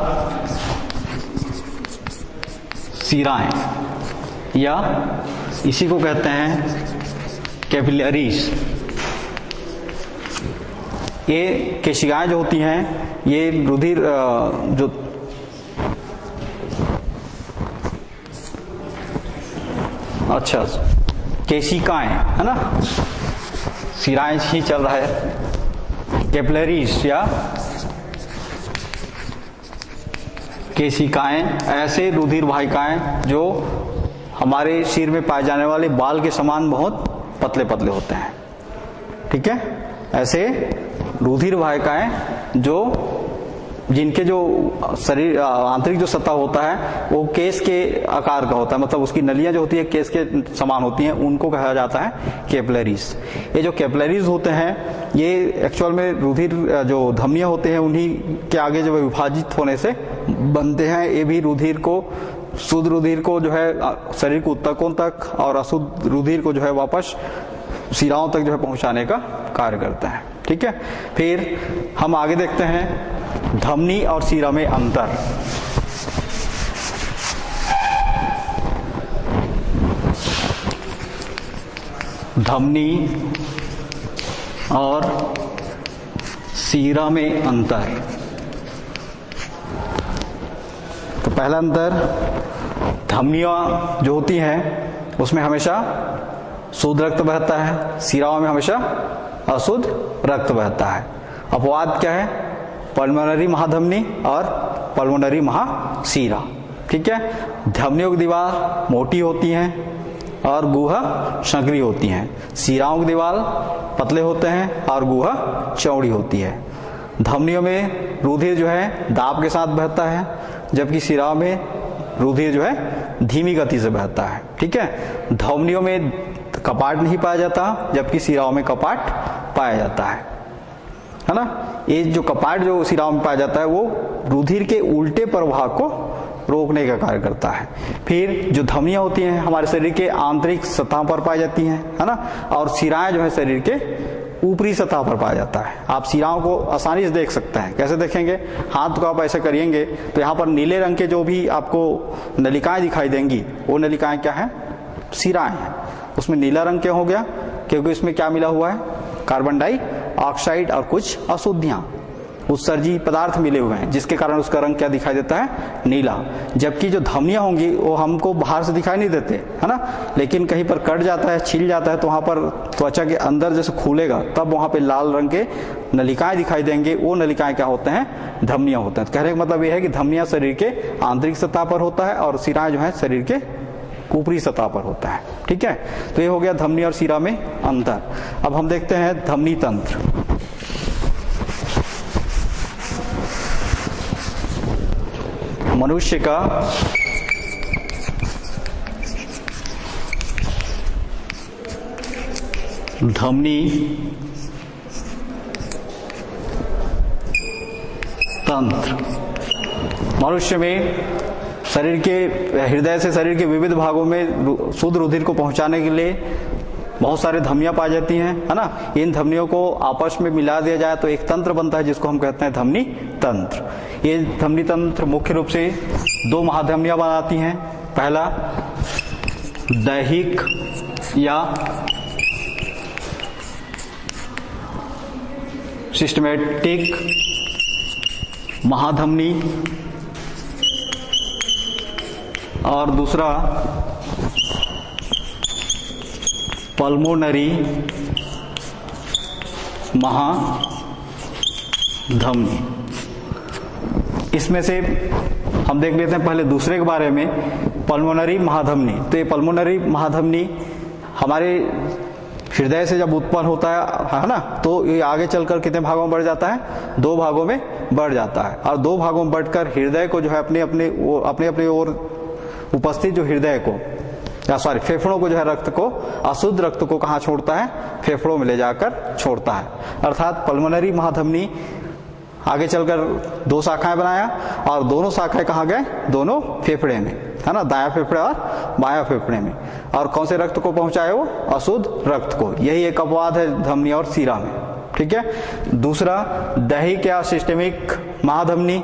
शिराएं या इसी को कहते हैं कैपिलरीज। ये केशिकाएं जो होती हैं, ये रुधिर जो अच्छा केशिकाएं है ना, शिराएं ही चल रहा है। कैपिलरीज या केशिकाएं ऐसे रुधिर वाहिकाएं जो हमारे शरीर में पाए जाने वाले बाल के समान बहुत पतले पतले होते हैं। ठीक है, ऐसे रुधिर वाहिकाएं जो जिनके जो शरीर आंतरिक जो सतह होता है वो केस के आकार का होता है, मतलब उसकी नलियां जो होती है केस के समान होती हैं, उनको कहा जाता है कैपिलरीज। ये जो कैपिलरीज होते हैं ये एक्चुअल में रुधिर जो धमनियां होते हैं उन्हीं के आगे जो विभाजित होने से बनते हैं। ये भी रुधिर को, शुद्ध रुधिर को जो है शरीर के ऊतकों तक और अशुद्ध रुधिर को जो है वापस शिराओं तक जो है पहुंचाने का कार्य करता है। ठीक है, फिर हम आगे देखते हैं धमनी और शिरा में अंतर। धमनी और शिरा में अंतर। तो पहला अंतर, धमनियां जो होती हैं उसमें हमेशा शुद्ध रक्त बहता है, शिराओं में हमेशा अशुद्ध रक्त बहता है। अपवाद क्या है? पल्मोनरी महाधमनी और पल्मोनरी महाशिरा। ठीक है, धमनियों की दीवार मोटी होती हैं और गुहा संकरी होती हैं, शिराओं की दीवार पतले होते हैं और गुहा चौड़ी होती है। धमनियों में रुधिर जो है दाब के साथ बहता है, जबकि शिराओं में रुधिर जो है धीमी गति से बहता है। ठीक है, धमनियों में कपाट नहीं पाया जाता, जबकि शिराओं में कपाट पाया जाता है ना। ये जो कपाट जो शिराओं में पाया जाता है वो रुधिर के उल्टे प्रवाह को रोकने का कार्य करता है। फिर जो धमनियां होती हैं हमारे शरीर के आंतरिक सतह पर पाई जाती हैं, है ना, और शिराएं जो है शरीर के ऊपरी सतह पर पाया जाता है। आप शिराओं को आसानी से देख सकते हैं। कैसे देखेंगे? हाथ को आप ऐसे करिएंगे तो यहाँ पर नीले रंग के जो भी आपको नलिकाएं दिखाई देंगी वो नलिकाएं क्या है? शिराएं हैं। उसमें नीला रंग क्या हो गया? क्योंकि इसमें क्या मिला हुआ है? कार्बन डाइऑक्साइड और कुछ अशुद्धियां, उत्सर्जी पदार्थ मिले हुए हैं, जिसके कारण उसका रंग क्या दिखाई देता है? नीला। जबकि जो धमनियां होंगी वो हमको बाहर से दिखाई नहीं देते, है ना, लेकिन कहीं पर कट जाता है, छिल जाता है तो वहां पर त्वचा के अंदर जैसे खुलेगा तब वहां पे लाल रंग के नलिकाएं दिखाई देंगे। वो नलिकाएं क्या होते हैं? धमनियां होते हैं। कहने का मतलब यह है कि धमनियां शरीर के आंतरिक सतह पर होता है और शिराएं जो है शरीर के ऊपरी सतह पर होता है। ठीक है, तो ये हो गया धमनी और शिरा में अंतर। अब हम देखते हैं धमनी तंत्र। मनुष्य का धमनी तंत्र। मनुष्य में शरीर के हृदय से शरीर के विविध भागों में शुद्ध रुधिर को पहुंचाने के लिए बहुत सारे धमनियां पाई जाती हैं, है ना। इन धमनियों को आपस में मिला दिया जाए तो एक तंत्र बनता है जिसको हम कहते हैं धमनी तंत्र। ये धमनी तंत्र मुख्य रूप से दो महाधमनियां बनाती हैं। पहला दैहिक या सिस्टमेटिक महाधमनी और दूसरा पल्मोनरी महाधमनी। इसमें से हम देख लेते हैं पहले दूसरे के बारे में, पल्मोनरी महाधमनी। तो ये पल्मोनरी महाधमनी हमारे हृदय से जब उत्पन्न होता है ना, तो ये आगे चलकर कितने भागों में बढ़ जाता है? दो भागों में बढ़ जाता है। और दो भागों में बढ़कर हृदय को जो है अपने अपने ओर उपस्थित जो हृदय को या फेफड़ों को जो है रक्त को, अशुद्ध रक्त को कहाँ छोड़ता है? फेफड़ों में ले जाकर छोड़ता है। अर्थात पल्मोनरी महाधमनी आगे चलकर दो शाखाएं बनाया और दोनों शाखाएं कहाँ गए? दोनों फेफड़े में, है ना, दायां फेफड़े और बायां फेफड़े में। और कौन से रक्त को पहुंचाए? वो अशुद्ध रक्त को। यही एक अपवाद है धमनी और शिरा में। ठीक है, दूसरा दैहिक या सिस्टेमिक महाधमनी।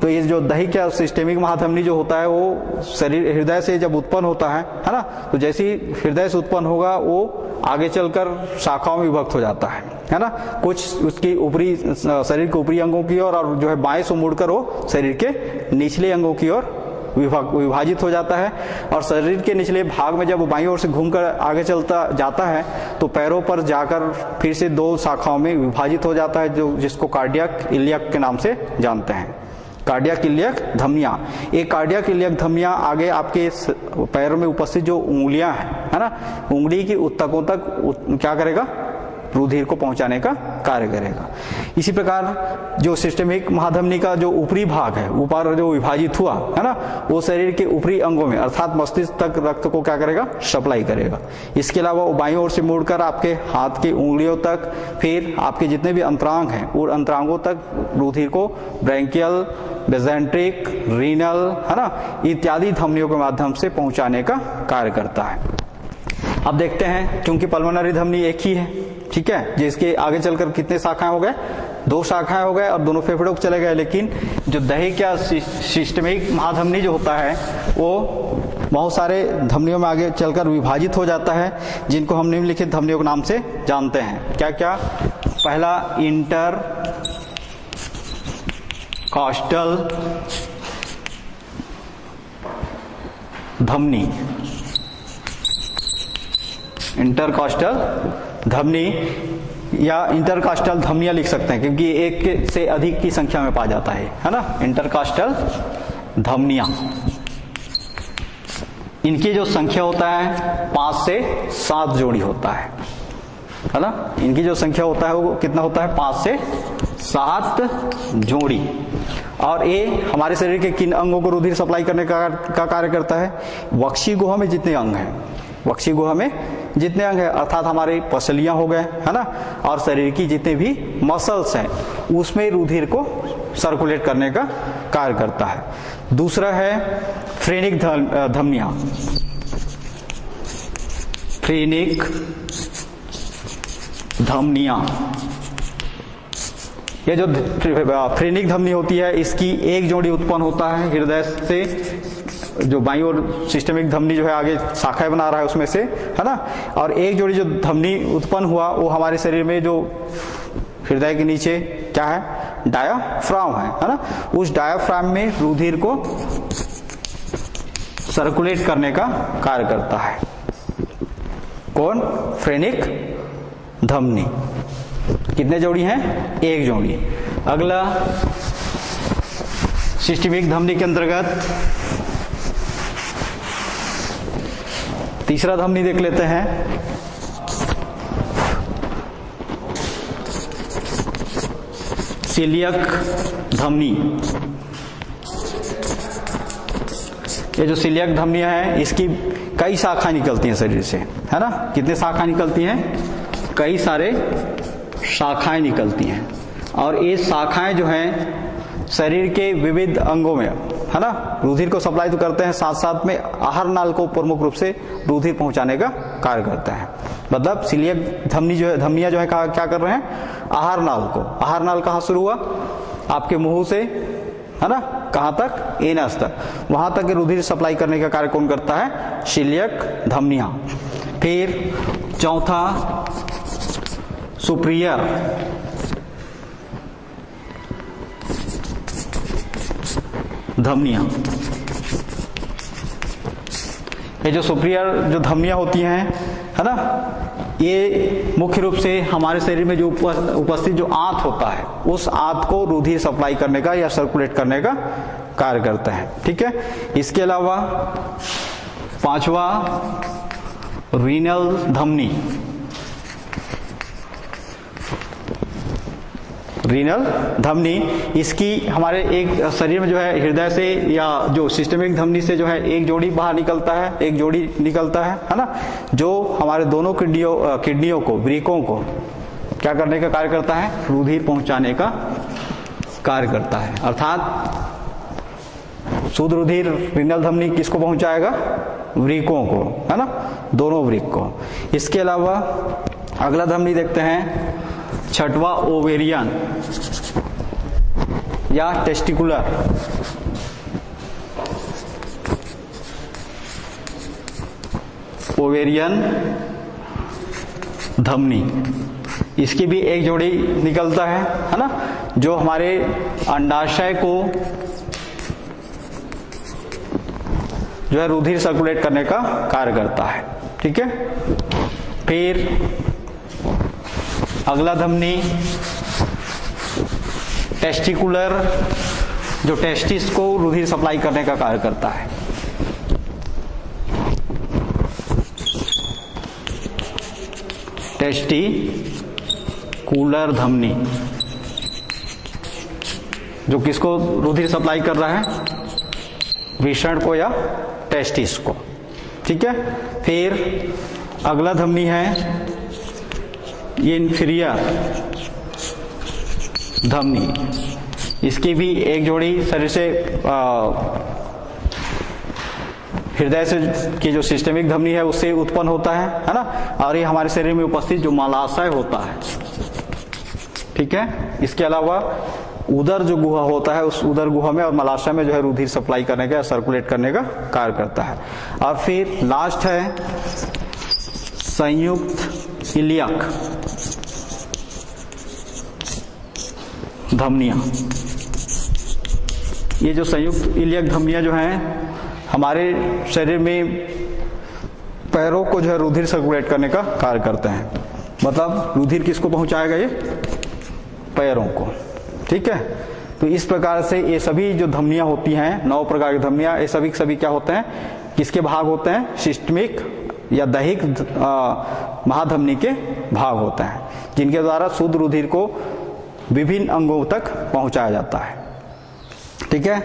तो ये जो दैहिक या सिस्टेमिक महाधमनी जो होता है वो शरीर हृदय से जब उत्पन्न होता है ना, तो जैसे ही हृदय से उत्पन्न होगा वो आगे चलकर शाखाओं में विभक्त हो जाता है ना। कुछ उसकी ऊपरी शरीर के ऊपरी अंगों की ओर और जो है बाएं से मुड़कर वो शरीर के निचले अंगों की ओर विभाजित हो जाता है। और शरीर के निचले भाग में जब वो बाईं ओर से घूमकर आगे चलता जाता है तो पैरों पर जाकर फिर से दो शाखाओं में विभाजित हो जाता है, जो जिसको कार्डियक इलियक के नाम से जानते हैं। कार्डियक इलियक धमनियां। एक कार्डियक इलियक धमनियां आगे आपके पैरों में उपस्थित जो उंगलियां हैं, है ना, उंगली की उत्तकों तक क्या करेगा, रुधिर को पहुंचाने का कार्य करेगा। इसी प्रकार जो सिस्टमिक महाधमनी का जो ऊपरी भाग है, ऊपर जो विभाजित हुआ है ना, वो शरीर के ऊपरी अंगों में अर्थात मस्तिष्क तक रक्त को क्या करेगा, सप्लाई करेगा। इसके अलावा वो बाईं ओर से मुड़कर आपके हाथ की उंगलियों तक, फिर आपके जितने भी अंतरांग हैं उन अंतरांगों तक रुधिर को ब्रैंकियल, बेजेंट्रिक, रीनल, है ना, इत्यादि धमनियों के माध्यम से पहुंचाने का कार्य करता है। अब देखते हैं, क्योंकि पल्मोनरी धमनी एक ही है, ठीक है, जिसके आगे चलकर कितने शाखाएं हो गए, 2 शाखाएं हो गए और दोनों फेफड़ों को चले गए। लेकिन जो दैहिक या सिस्टमिक महाधमनी जो होता है वो बहुत सारे धमनियों में आगे चलकर विभाजित हो जाता है, जिनको हम निम्नलिखित धमनियों के नाम से जानते हैं। क्या क्या? पहला इंटर कॉस्टल धमनी, इंटरकॉस्टल धमनी या इंटरकॉस्टल धमनियां लिख सकते हैं, क्योंकि एक से अधिक की संख्या में पाया जाता है ना, इंटरकॉस्टल धमनियां। इनकी जो संख्या होता है 5 से 7 जोड़ी होता है ना, इनकी जो संख्या होता है वो कितना होता है, 5 से 7 जोड़ी। और ये हमारे शरीर के किन अंगों को रुधिर सप्लाई करने का कार्य करता है? वक्षी गुहा में जितने अंग हैं, वक्षी गुहा में जितने अंग हैं, अर्थात हमारे पसलियां हो गए, है ना, और शरीर की जितने भी मसल्स हैं उसमें रुधिर को सर्कुलेट करने का कार्य करता है। दूसरा है फ्रेनिक धमनियां, फ्रेनिक धमनियां। ये जो फ्रेनिक धमनी होती है इसकी एक जोड़ी उत्पन्न होता है हृदय से, जो बाईं ओर सिस्टमिक धमनी जो है आगे शाखाएं बना रहा है उसमें से, है ना, और एक जोड़ी जो धमनी उत्पन्न हुआ वो हमारे शरीर में जो हृदय के नीचे क्या है, डायाफ्राम है ना, उस डायाफ्राम में रुधिर को सर्कुलेट करने का कार्य करता है। कौन? फ्रेनिक धमनी। कितने जोड़ी हैं? एक जोड़ी। अगला सिस्टमिक धमनी के अंतर्गत तीसरा धमनी देख लेते हैं, सिलियक धमनी। ये जो सिलियक धमनियां हैं इसकी कई शाखाएं निकलती हैं शरीर से, है ना। कितने शाखाएं निकलती हैं? कई सारे शाखाएं निकलती हैं, और ये शाखाएं जो हैं शरीर के विविध अंगों में, है ना, रुधिर को सप्लाई तो करते हैं, साथ साथ में आहार नाल को प्रमुख रूप से रुधिर पहुंचाने का कार्य करता है। मतलब सिलियक धमनी जो है, धमनियां जो है क्या कर रहे हैं, आहार नाल को, आहार नाल कहाँ शुरू हुआ, आपके मुंह से, है ना, कहां तक, एनस तक, वहां तक रुधिर सप्लाई करने का कार्य कौन करता है? सिलियक धमनियां। फिर चौथा सुप्रियर धमनियां। ये जो सुप्रियर जो धमनियां होती हैं, है ना, ये मुख्य रूप से हमारे शरीर में जो उपस्थित जो आंत होता है उस आंत को रुधिर सप्लाई करने का या सर्कुलेट करने का कार्य करता है, ठीक है। इसके अलावा पांचवा रीनल धमनी, रीनल धमनी, इसकी हमारे एक शरीर में जो है हृदय से या जो सिस्टमिक धमनी से जो है एक जोड़ी बाहर निकलता है, एक जोड़ी निकलता है ना, जो हमारे दोनों किडनियों को, वृक्कों को क्या करने का कार्य करता है? रुधिर पहुंचाने का कार्य करता है। अर्थात शुद्ध रुधिर रीनल धमनी किसको पहुंचाएगा? वृक्कों को, है ना, दोनों वृक्क को। इसके अलावा अगला धमनी देखते हैं, छठवां ओवेरियन या टेस्टिकुलर। ओवेरियन धमनी, इसकी भी एक जोड़ी निकलता है ना, जो हमारे अंडाशय को जो है रुधिर सर्कुलेट करने का कार्य करता है, ठीक है। फिर अगला धमनी टेस्टिकुलर जो टेस्टिस को रुधिर सप्लाई करने का कार्य करता है। टेस्टिकुलर धमनी जो किसको रुधिर सप्लाई कर रहा है, वृषण को या टेस्टिस को। ठीक है, फिर अगला धमनी है ये इंफीरियर धमनी, इसकी भी एक जोड़ी शरीर से हृदय से की जो सिस्टेमिक धमनी है उससे उत्पन्न होता है ना, और ये हमारे शरीर में उपस्थित जो मलाशय होता है। ठीक है, इसके अलावा उदर जो गुहा होता है, उस उदर गुहा में और मलाशय में जो है रुधिर सप्लाई करने का, सर्कुलेट करने का कार्य करता है। और फिर लास्ट है संयुक्त इलियक धमनियां। ये जो संयुक्त इलियक धमनियां जो हैं हमारे शरीर में पैरों को जो है रुधिर सर्कुलेट करने का कार्य करते हैं। मतलब रुधिर किसको पहुंचाएगा, ये पैरों को। ठीक है, तो इस प्रकार से ये सभी जो धमनियां होती हैं, 9 प्रकार की धमनियां, ये सभी क्या होते हैं, किसके भाग होते हैं, सिस्टमिक या दैहिक महाधमनी के भाग होते हैं, जिनके द्वारा शुद्ध रुधिर को विभिन्न अंगों तक पहुंचाया जाता है। ठीक है,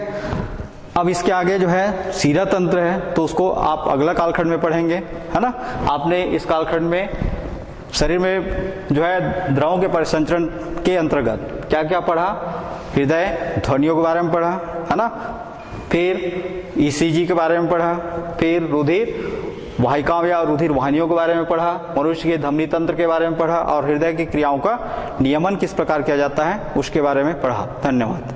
अब इसके आगे जो है सीरा तंत्र है, तो उसको आप अगला कालखंड में पढ़ेंगे, है ना। आपने इस कालखंड में शरीर में जो है द्रवों के परिसंचरण के अंतर्गत क्या क्या पढ़ा, हृदय ध्वनियों के बारे में पढ़ा, है ना, फिर ईसीजी के बारे में पढ़ा, फिर रुधिर वाहिकाओं या रुधिर वाहिनियों के बारे में पढ़ा, मनुष्य के धमनी तंत्र के बारे में पढ़ा, और हृदय की क्रियाओं का नियमन किस प्रकार किया जाता है उसके बारे में पढ़ा। धन्यवाद।